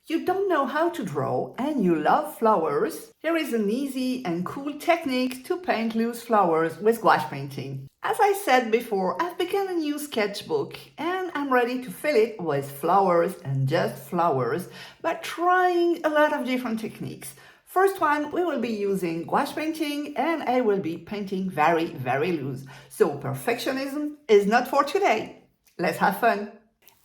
You don't know how to draw and you love flowers? Here is an easy and cool technique to paint loose flowers with gouache painting. As I said before, I've begun a new sketchbook and I'm ready to fill it with flowers and just flowers, but trying a lot of different techniques. First one, we will be using gouache painting and I will be painting very loose. So perfectionism is not for today. Let's have fun.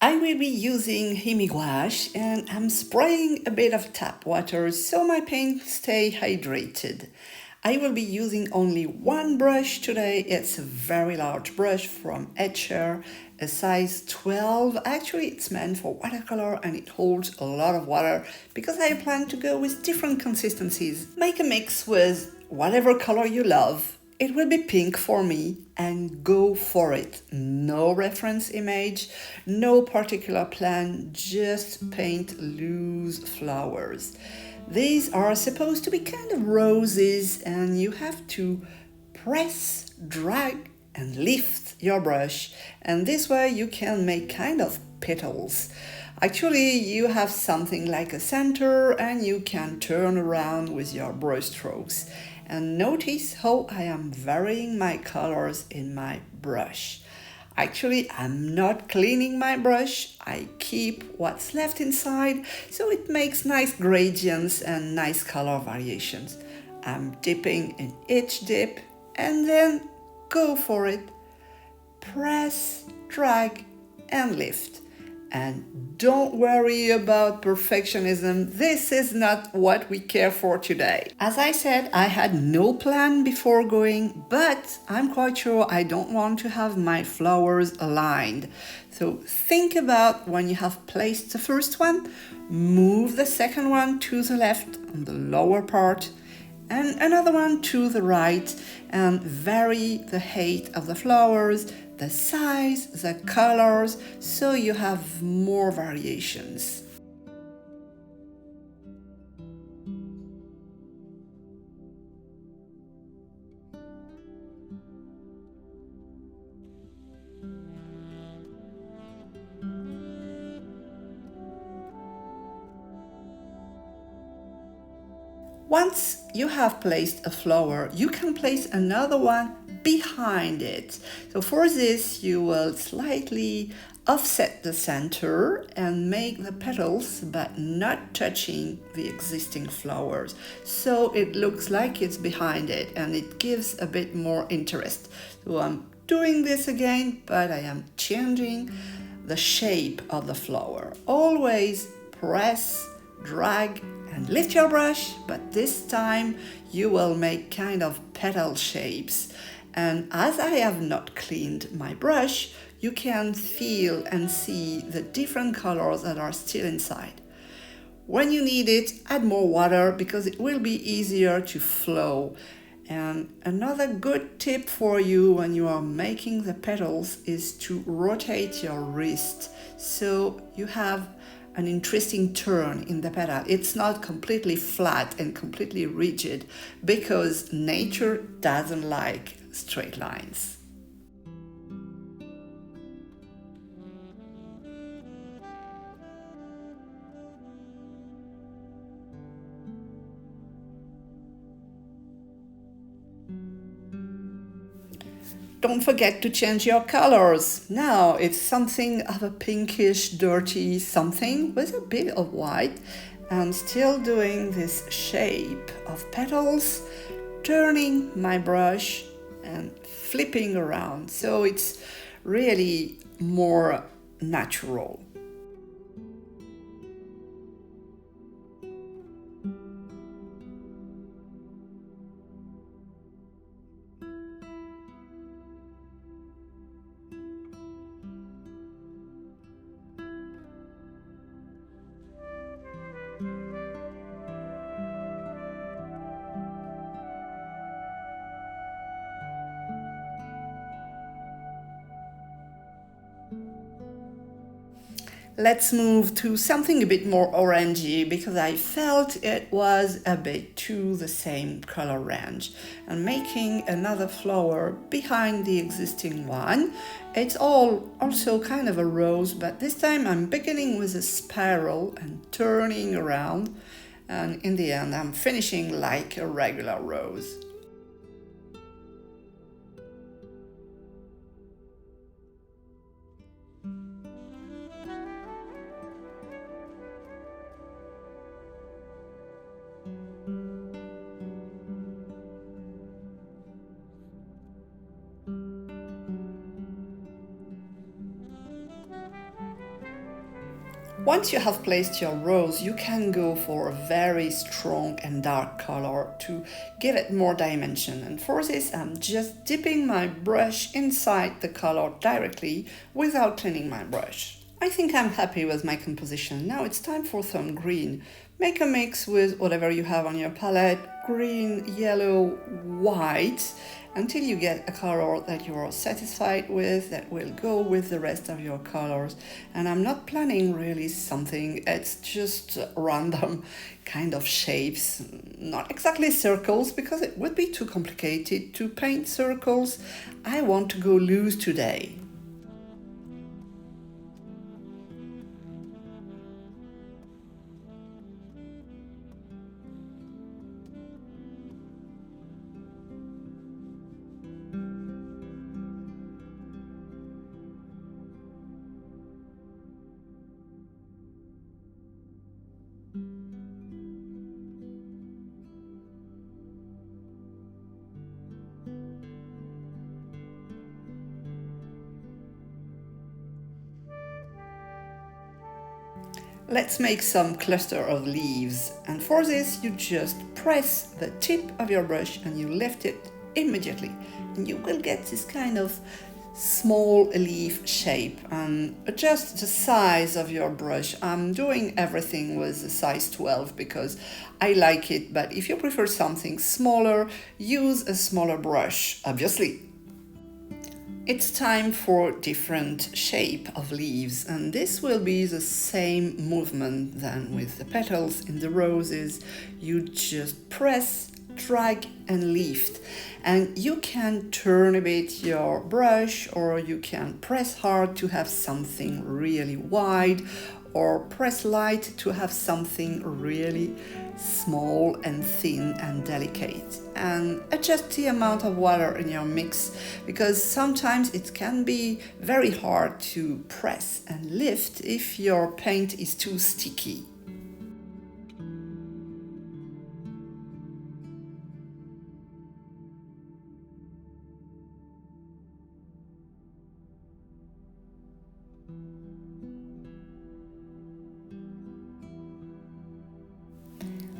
I will be using Himi gouache and I'm spraying a bit of tap water so my paint stay hydrated. I will be using only one brush today. It's a very large brush from Etcher, a size 12. Actually, it's meant for watercolor and it holds a lot of water because I plan to go with different consistencies. Make a mix with whatever color you love. It will be pink for me and go for it. No reference image, no particular plan, just paint loose flowers. These are supposed to be kind of roses and you have to press, drag and lift your brush and this way you can make kind of petals. Actually, you have something like a center and you can turn around with your brush strokes. And notice how I am varying my colors in my brush. Actually, I'm not cleaning my brush. I keep what's left inside, so it makes nice gradients and nice color variations. I'm dipping in each dip and then go for it. Press, drag, and lift. And don't worry about perfectionism, this is not what we care for today. As I said, I had no plan before going, but I'm quite sure I don't want to have my flowers aligned. So think about when you have placed the first one, move the second one to the left on the lower part, and another one to the right, and vary the height of the flowers, the size, the colors, so you have more variations. Once you have placed a flower, you can place another one behind it. So for this, you will slightly offset the center and make the petals but not touching the existing flowers. So it looks like it's behind it and it gives a bit more interest. So I'm doing this again, but I am changing the shape of the flower. Always press, drag, and lift your brush, but this time you will make kind of petal shapes. And as I have not cleaned my brush, you can feel and see the different colors that are still inside. When you need it, add more water because it will be easier to flow. And another good tip for you when you are making the petals is to rotate your wrist so you have an interesting turn in the petal. It's not completely flat and completely rigid because nature doesn't like straight lines. Don't forget to change your colors. Now it's something of a pinkish, dirty something with a bit of white. I'm still doing this shape of petals, turning my brush and flipping around. So it's really more natural. Let's move to something a bit more orangey because I felt it was a bit too the same color range. And making another flower behind the existing one. It's all also kind of a rose, but this time I'm beginning with a spiral and turning around. And in the end, I'm finishing like a regular rose. Once you have placed your rose, you can go for a very strong and dark color to give it more dimension. And for this, I'm just dipping my brush inside the color directly without cleaning my brush. I think I'm happy with my composition. Now it's time for some green. Make a mix with whatever you have on your palette, green, yellow, white, until you get a color that you are satisfied with, that will go with the rest of your colors. And I'm not planning really something, it's just random kind of shapes, not exactly circles because it would be too complicated to paint circles. I want to go loose today. Let's make some cluster of leaves, and for this you just press the tip of your brush and you lift it immediately and you will get this kind of small leaf shape. And adjust the size of your brush. I'm doing everything with a size 12 because I like it, but if you prefer something smaller, use a smaller brush, obviously. It's time for different shape of leaves, and this will be the same movement than with the petals in the roses. You just press, drag and lift, and you can turn a bit your brush, or you can press hard to have something really wide, or press light to have something really small and thin and delicate. And adjust the amount of water in your mix because sometimes it can be very hard to press and lift if your paint is too sticky.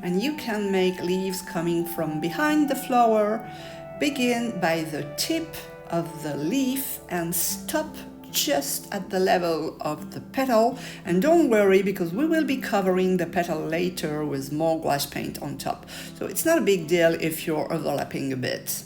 And you can make leaves coming from behind the flower. Begin by the tip of the leaf and stop just at the level of the petal. And don't worry because we will be covering the petal later with more gouache paint on top. So it's not a big deal if you're overlapping a bit.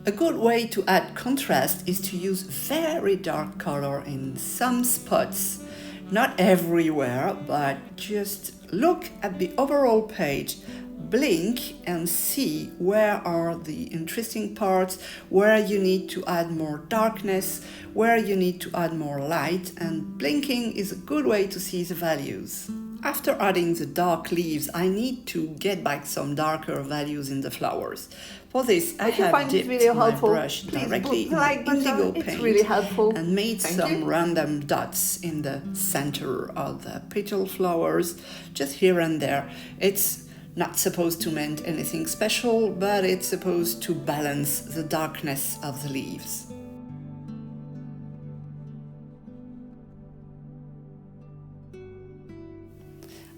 A good way to add contrast is to use very dark color in some spots. Not everywhere, but just look at the overall page, blink and see where are the interesting parts, where you need to add more darkness, where you need to add more light, and blinking is a good way to see the values. After adding the dark leaves, I need to get back some darker values in the flowers. For this, I have dipped my brush directly in the indigo paint and made some random dots in the center of the petal flowers, just here and there. It's not supposed to mean anything special, but it's supposed to balance the darkness of the leaves.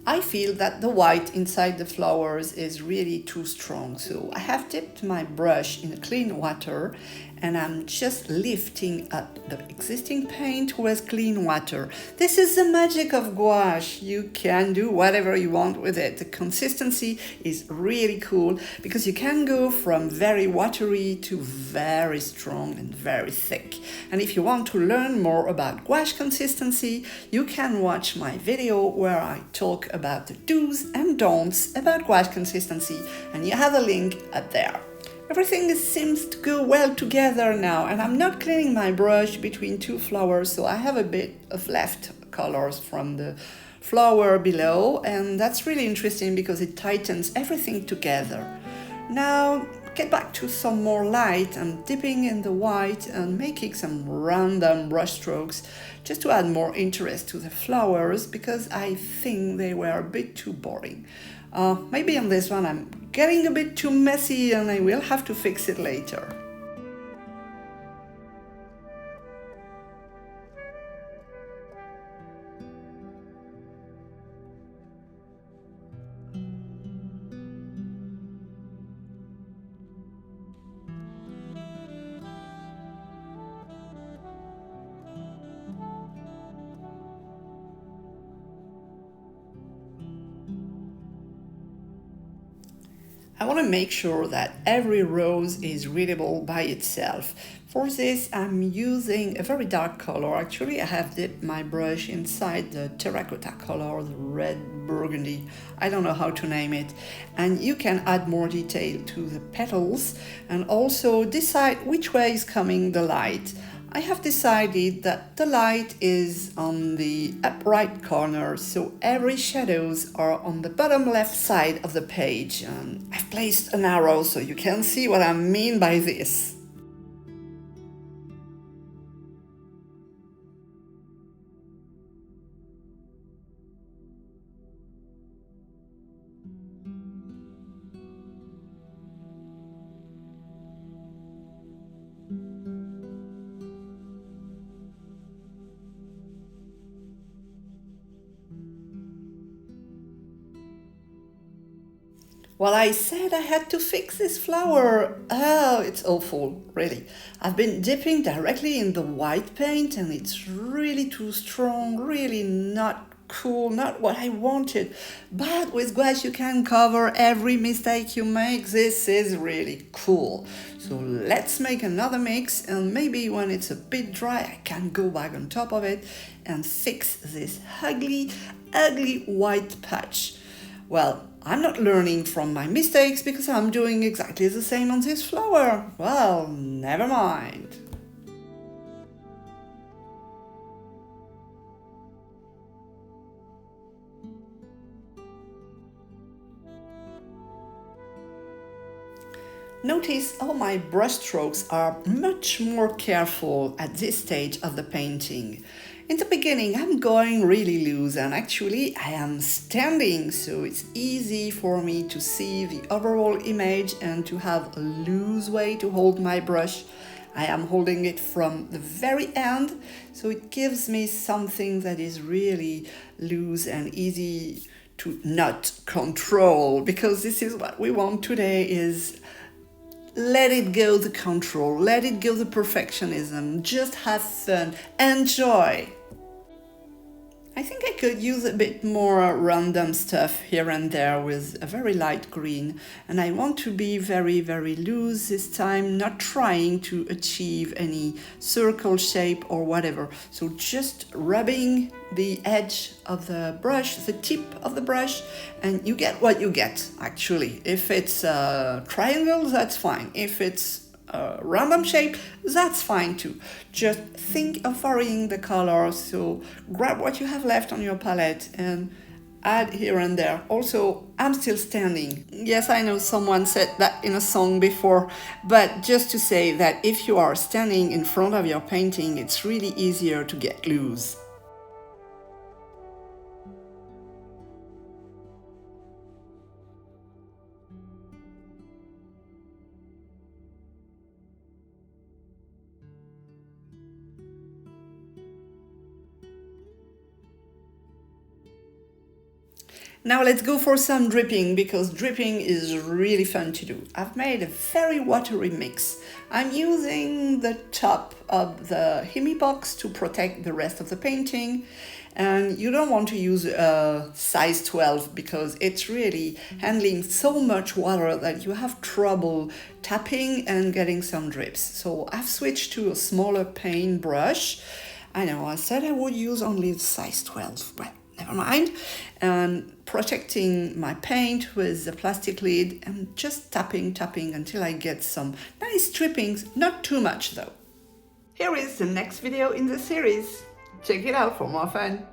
I feel that the white inside the flowers is really too strong, so I have dipped my brush in clean water and I'm just lifting up the existing paint with clean water. This is the magic of gouache. You can do whatever you want with it. The consistency is really cool because you can go from very watery to very strong and very thick. And if you want to learn more about gouache consistency, you can watch my video where I talk about the do's and don'ts about gouache consistency, and you have a link up there. Everything seems to go well together now, and I'm not cleaning my brush between two flowers, so I have a bit of left colors from the flower below, and that's really interesting because it tightens everything together. Now, get back to some more light. I'm dipping in the white and making some random brush strokes just to add more interest to the flowers because I think they were a bit too boring. Maybe on this one I'm getting a bit too messy and I will have to fix it later. I want to make sure that every rose is readable by itself. For this, I'm using a very dark color. Actually, I have dipped my brush inside the terracotta color, the red burgundy. I don't know how to name it. And you can add more detail to the petals and also decide which way is coming the light. I have decided that the light is on the upright corner, so every shadows are on the bottom left side of the page. And I've placed an arrow so you can see what I mean by this. Well, I said I had to fix this flower. Oh, it's awful, really. I've been dipping directly in the white paint and it's really too strong, really not cool, not what I wanted. But with gouache you can cover every mistake you make. This is really cool. So let's make another mix and maybe when it's a bit dry I can go back on top of it and fix this ugly white patch. Well, I'm not learning from my mistakes because I'm doing exactly the same on this flower. Well, never mind. Notice how my brush strokes are much more careful at this stage of the painting. In the beginning I'm going really loose and actually I am standing, so it's easy for me to see the overall image and to have a loose way to hold my brush. I am holding it from the very end, so it gives me something that is really loose and easy to not control, because this is what we want today, is let it go the control, let it go the perfectionism, just have fun, enjoy. I think I could use a bit more random stuff here and there with a very light green, and I want to be very loose this time, not trying to achieve any circle shape or whatever. So just rubbing the edge of the brush, the tip of the brush, and you get what you get actually. If it's a triangle, that's fine. If it's a random shape, that's fine too. Just think of varying the color, so grab what you have left on your palette and add here and there. Also, I'm still standing. Yes, I know someone said that in a song before, but just to say that if you are standing in front of your painting, it's really easier to get loose. Now let's go for some dripping, because dripping is really fun to do. I've made a very watery mix. I'm using the top of the Himi box to protect the rest of the painting. And you don't want to use a size 12 because it's really handling so much water that you have trouble tapping and getting some drips. So I've switched to a smaller paint brush. I know I said I would use only the size 12, but never mind. And protecting my paint with the plastic lid and just tapping until I get some nice drippings, not too much though. Here is the next video in the series. Check it out for more fun.